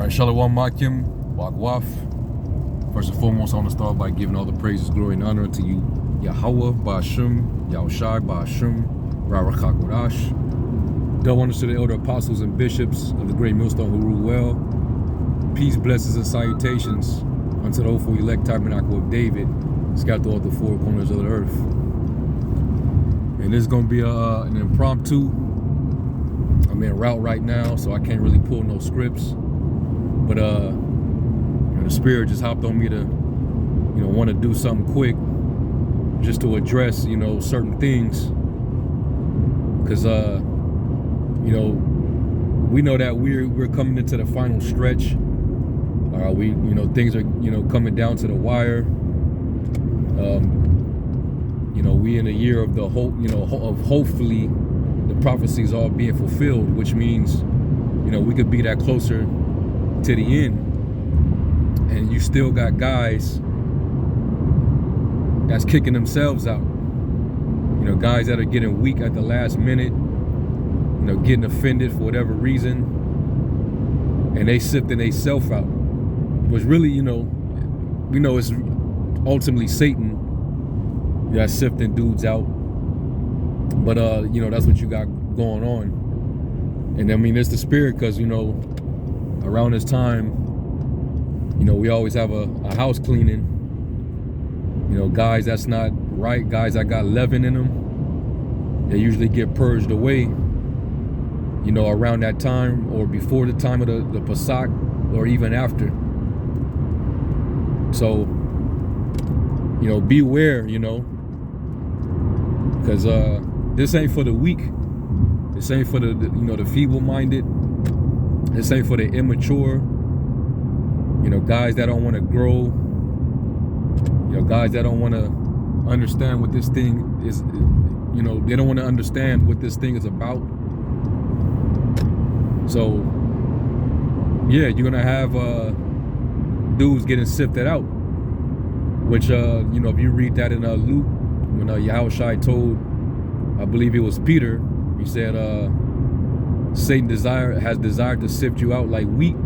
Alright, Shalom Makim, Wagwaf. First and foremost, I want to start by giving all the praises, glory, and honor to you, Yahweh, Ba'ashim, Yahushai, Ba'ashim, Rarachakodash. Double honors to the elder apostles and bishops of the great millstone who rule well. Peace, blessings, and salutations unto the hopeful elect tabernacle of David, scattered throughout the four corners of the earth. And this is going to be an impromptu. I'm en route right now, so I can't really pull no scripts. But the spirit just hopped on me to, want to do something quick, just to address, certain things. Because we know that we're coming into the final stretch. Things are coming down to the wire. We in a year of the hope, of hopefully the prophecies all being fulfilled, which means we could be that closer to the end. And you still got guys that's kicking themselves out. Guys that are getting weak at the last minute, getting offended for whatever reason, and they sifting themselves out. Which really, we know it's ultimately Satan that's sifting dudes out. But that's what you got going on. And I mean, it's the spirit, because around this time, we always have a house cleaning. Guys that's not right, guys that got leaven in them, they usually get purged away, around that time, or before the time of the Pesach, or even after. So, beware, because this ain't for the weak. This ain't for the feeble-minded. This ain't for the immature. Guys that don't want to grow. Guys that don't want to understand what this thing is. They don't want to understand what this thing is about. So, yeah, you're gonna have dudes getting sifted out. Which, if you read that in Luke, when Yahushai told, I believe it was Peter, he said, Satan has desired to sift you out like wheat,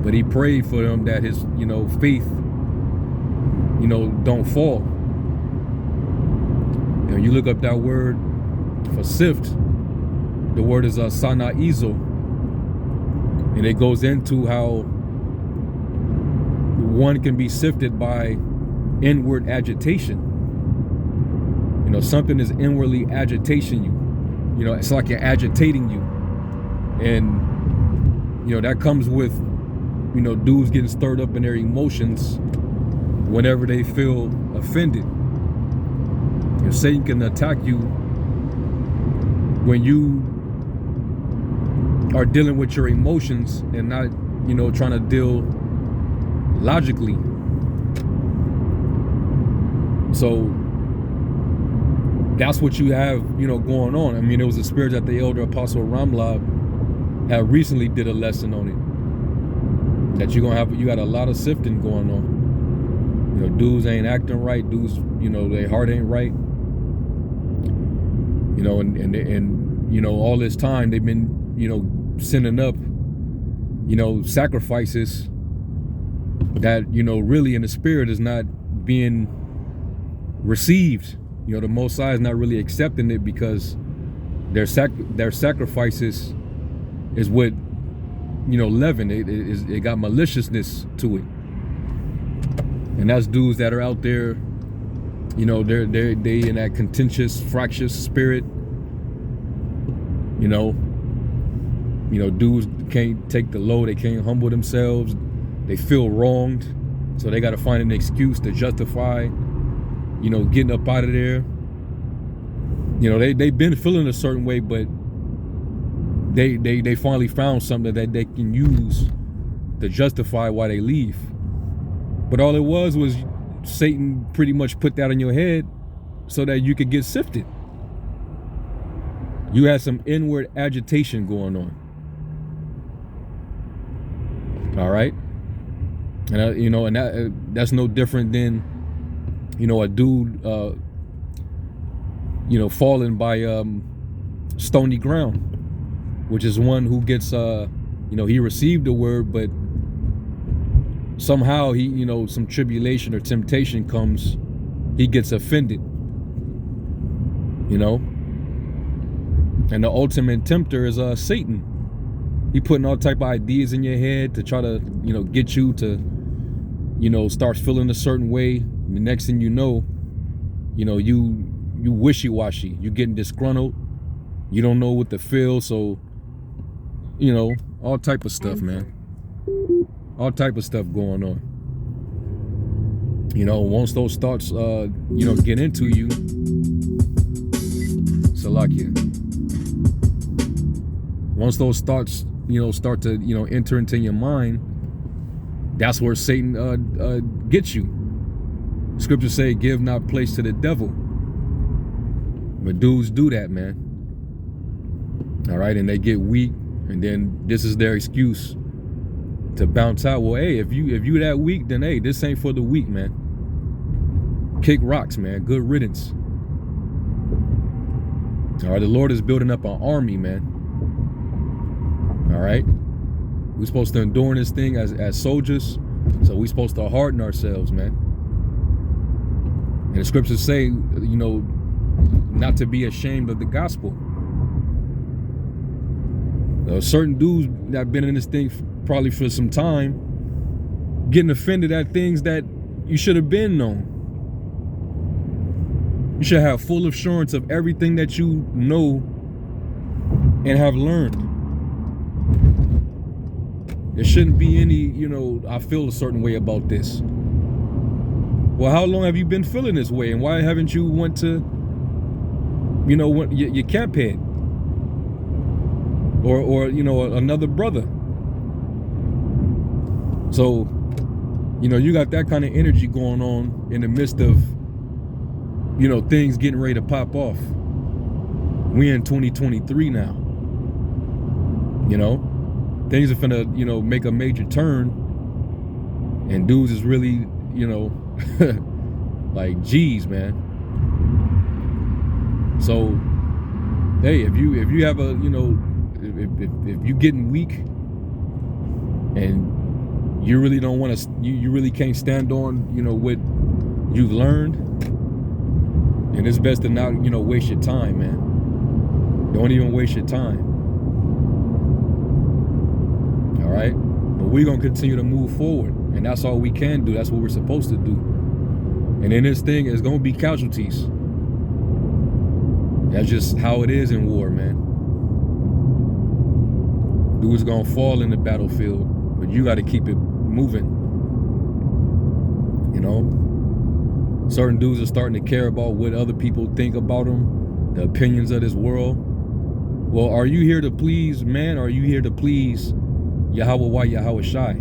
but he prayed for him that his, faith, don't fall. And you look up that word for sift, the word is sanaizo, and it goes into how one can be sifted by inward agitation. Something is inwardly agitating you. It's like you're agitating you. And, that comes with, dudes getting stirred up in their emotions whenever they feel offended. Satan can attack you when you are dealing with your emotions and not, trying to deal logically. So that's what you have, going on. I mean, it was a spirit that the elder apostle Ramlab had recently did a lesson on it. That you got a lot of sifting going on. Dudes ain't acting right. Dudes, their heart ain't right. And all this time they've been, sending up, sacrifices that, really in the spirit is not being received. The Most High is not really accepting it, because their sacrifices is what, leaven. It got maliciousness to it. And that's dudes that are out there, they in that contentious, fractious spirit. Dudes can't take the low. They can't humble themselves. They feel wronged, so they got to find an excuse to justify, getting up out of there. They've been feeling a certain way, but they finally found something that they can use to justify why they leave. But all it was Satan pretty much put that in your head so that you could get sifted. You had some inward agitation going on. All right. And that's no different than, a dude, falling by stony ground, which is one who gets he received the word, but somehow he, some tribulation or temptation comes, he gets offended, and the ultimate tempter is Satan. He putting all type of ideas in your head to try to, get you to, start feeling a certain way. And the next thing you know, you wishy-washy, you getting disgruntled, you don't know what to feel. So, all type of stuff, man. All type of stuff going on. Once those thoughts, get into you, Salakia. Once those thoughts, start to, enter into your mind, that's where Satan gets you. Scriptures say, give not place to the devil. But dudes do that, man. All right, and they get weak, and then this is their excuse to bounce out. Well, hey, if you that weak, then hey, this ain't for the weak, man. Kick rocks, man. Good riddance. All right, the Lord is building up an army, man. All right, we're supposed to endure this thing as soldiers, so we're supposed to harden ourselves, man. And the scriptures say, not to be ashamed of the gospel. Certain dudes that have been in this thing probably for some time, getting offended at things that you should have been known. You should have full assurance of everything that you know and have learned. There shouldn't be any, I feel a certain way about this. Well, how long have you been feeling this way? And why haven't you went to, your camp head? Or another brother. So, you got that kind of energy going on in the midst of, things getting ready to pop off. We in 2023 now. Things are finna, make a major turn, and dudes is really, like, geez, man. So, hey, if you have a, if you getting weak, and you really don't want to, you really can't stand on, what you've learned, then it's best to not, waste your time, man. Don't even waste your time. All right, but we're gonna continue to move forward, and that's all we can do. That's what we're supposed to do. And in this thing, it's gonna be casualties. That's just how it is in war, man. Dudes gonna fall in the battlefield, but you got to keep it moving. Certain dudes are starting to care about what other people think about them, the opinions of this world. Well, are you here to please man, or are you here to please Yahweh, why Yahweh Shai?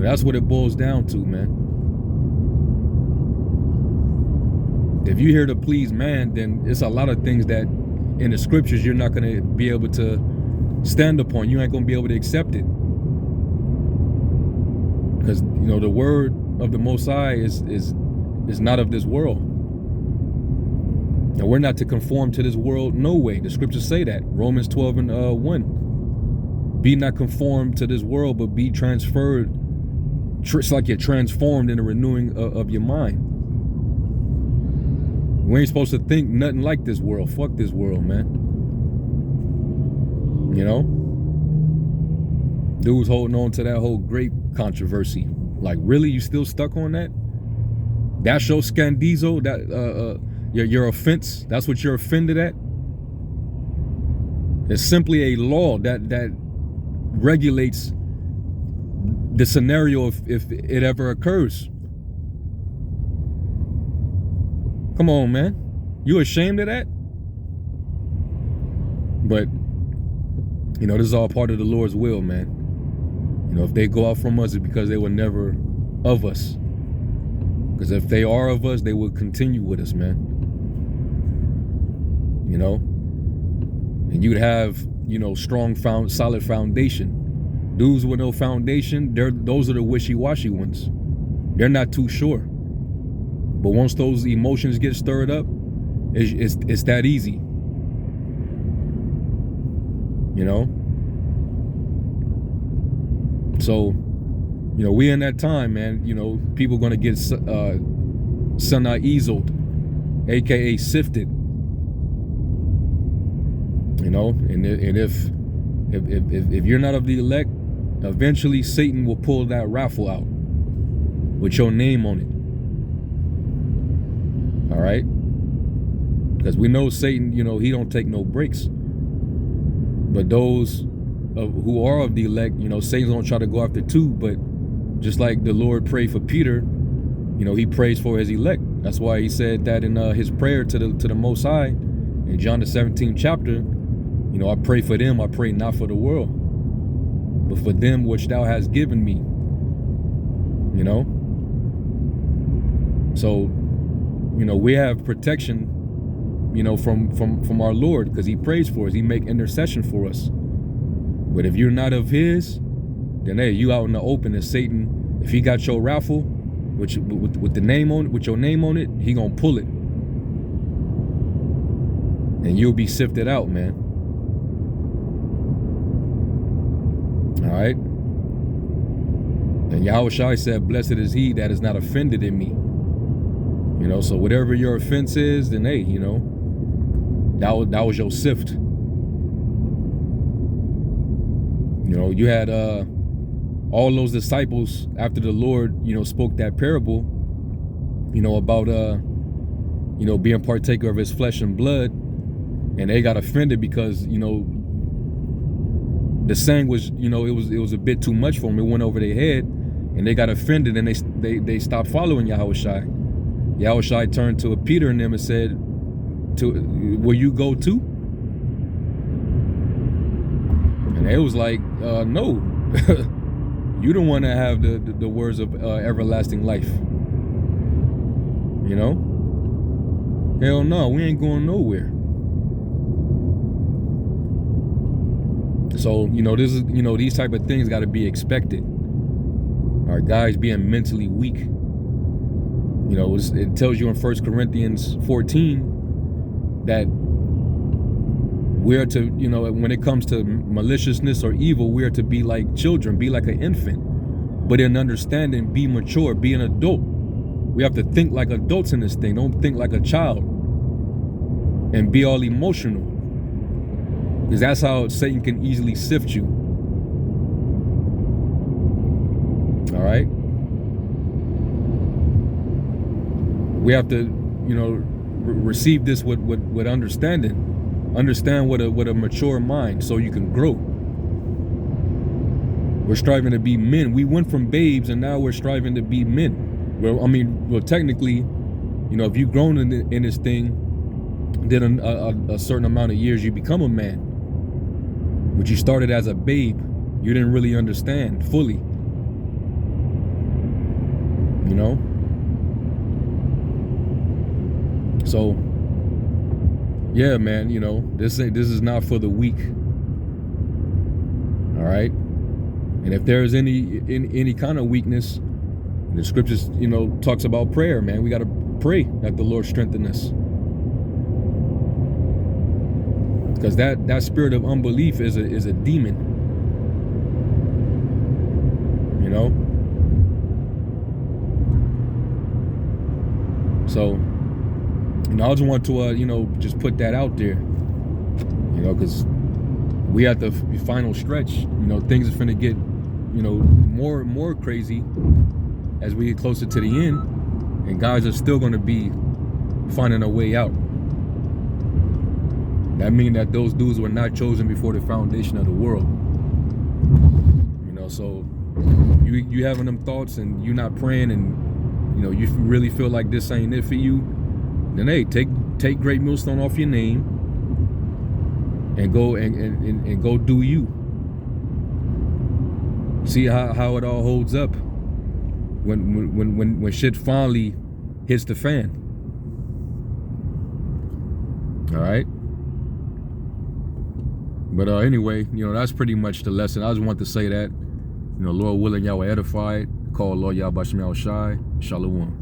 That's what it boils down to, man. If you're here to please man, then it's a lot of things that in the scriptures you're not going to be able to stand upon. You ain't going to be able to accept it. Because, the word of the Most High is not of this world. And we're not to conform to this world, no way. The scriptures say that. Romans 12 and 1. Be not conformed to this world, but be transferred. It's like you're transformed in the renewing of your mind. We ain't supposed to think nothing like this world. Fuck this world, man. Dudes holding on to that whole grape controversy. Like, really? You still stuck on that? That's your scandizo? That your offense? That's what you're offended at? It's simply a law that regulates the scenario if it ever occurs. Come on, man. You ashamed of that? But, this is all part of the Lord's will, man. If they go out from us, it's because they were never of us. Because if they are of us, they will continue with us, man. And you'd have, strong, solid foundation. Dudes with no foundation, those are the wishy-washy ones. They're not too sure. But once those emotions get stirred up, it's that easy. So, we in that time, man. People gonna get Sanaizled, aka sifted. And if you're not of the elect, eventually Satan will pull that raffle out with your name on it. All right, because we know Satan, he don't take no breaks. But those who are of the elect, Satan's gonna try to go after too. But just like the Lord prayed for Peter, he prays for his elect. That's why he said that in his prayer to the Most High in John the 17th chapter. I pray for them. I pray not for the world, but for them which thou hast given me. So, we have protection, from our Lord, because he prays for us. He make intercession for us. But if you're not of his, then hey, you out in the open, and Satan, if he got your raffle, with the name on it, with your name on it, he gonna pull it, and you'll be sifted out, man. All right. And Yahushua said, "Blessed is he that is not offended in me." So whatever your offense is, then hey, that was your sift. You had all those disciples after the Lord, spoke that parable, about being partaker of his flesh and blood, and they got offended because the saying was, it was a bit too much for them. It went over their head, and they got offended, and they stopped following Yahushua. Yahushua turned to Peter and them and said, "Will you go too?" And they was like, "No." You don't want to have the words of everlasting life. Hell no, we ain't going nowhere. So, this is, these type of things got to be expected. All right, guys being mentally weak. It tells you in 1 Corinthians 14 that we're to, when it comes to maliciousness or evil, we're to be like children, be like an infant, but in understanding, be mature, be an adult. We have to think like adults in this thing. Don't think like a child and be all emotional, because that's how Satan can easily sift you. All right. We have to, receive this with understanding. Understand what a mature mind, so you can grow. We're striving to be men. We went from babes, and now we're striving to be men. Well, technically, if you've grown in this thing, then a certain amount of years, you become a man. But you started as a babe. You didn't really understand fully. So, yeah, man, this is not for the weak. All right. And if there is any kind of weakness, the scriptures, talks about prayer, man. We got to pray that the Lord strengthen us. Because that spirit of unbelief is a demon. So, I just want to, just put that out there, because we at the final stretch. Things are finna get, more and more crazy as we get closer to the end, and guys are still going to be finding a way out. That means that those dudes were not chosen before the foundation of the world. So you having them thoughts and you not praying, and you really feel like this ain't it for you, then hey, take Great Millstone off your name and go and go do you. See how it all holds up when shit finally hits the fan. All right. But anyway, that's pretty much the lesson. I just want to say that, Lord willing, y'all were edified. Call Lord Yahweh Shem Shai. Shalom.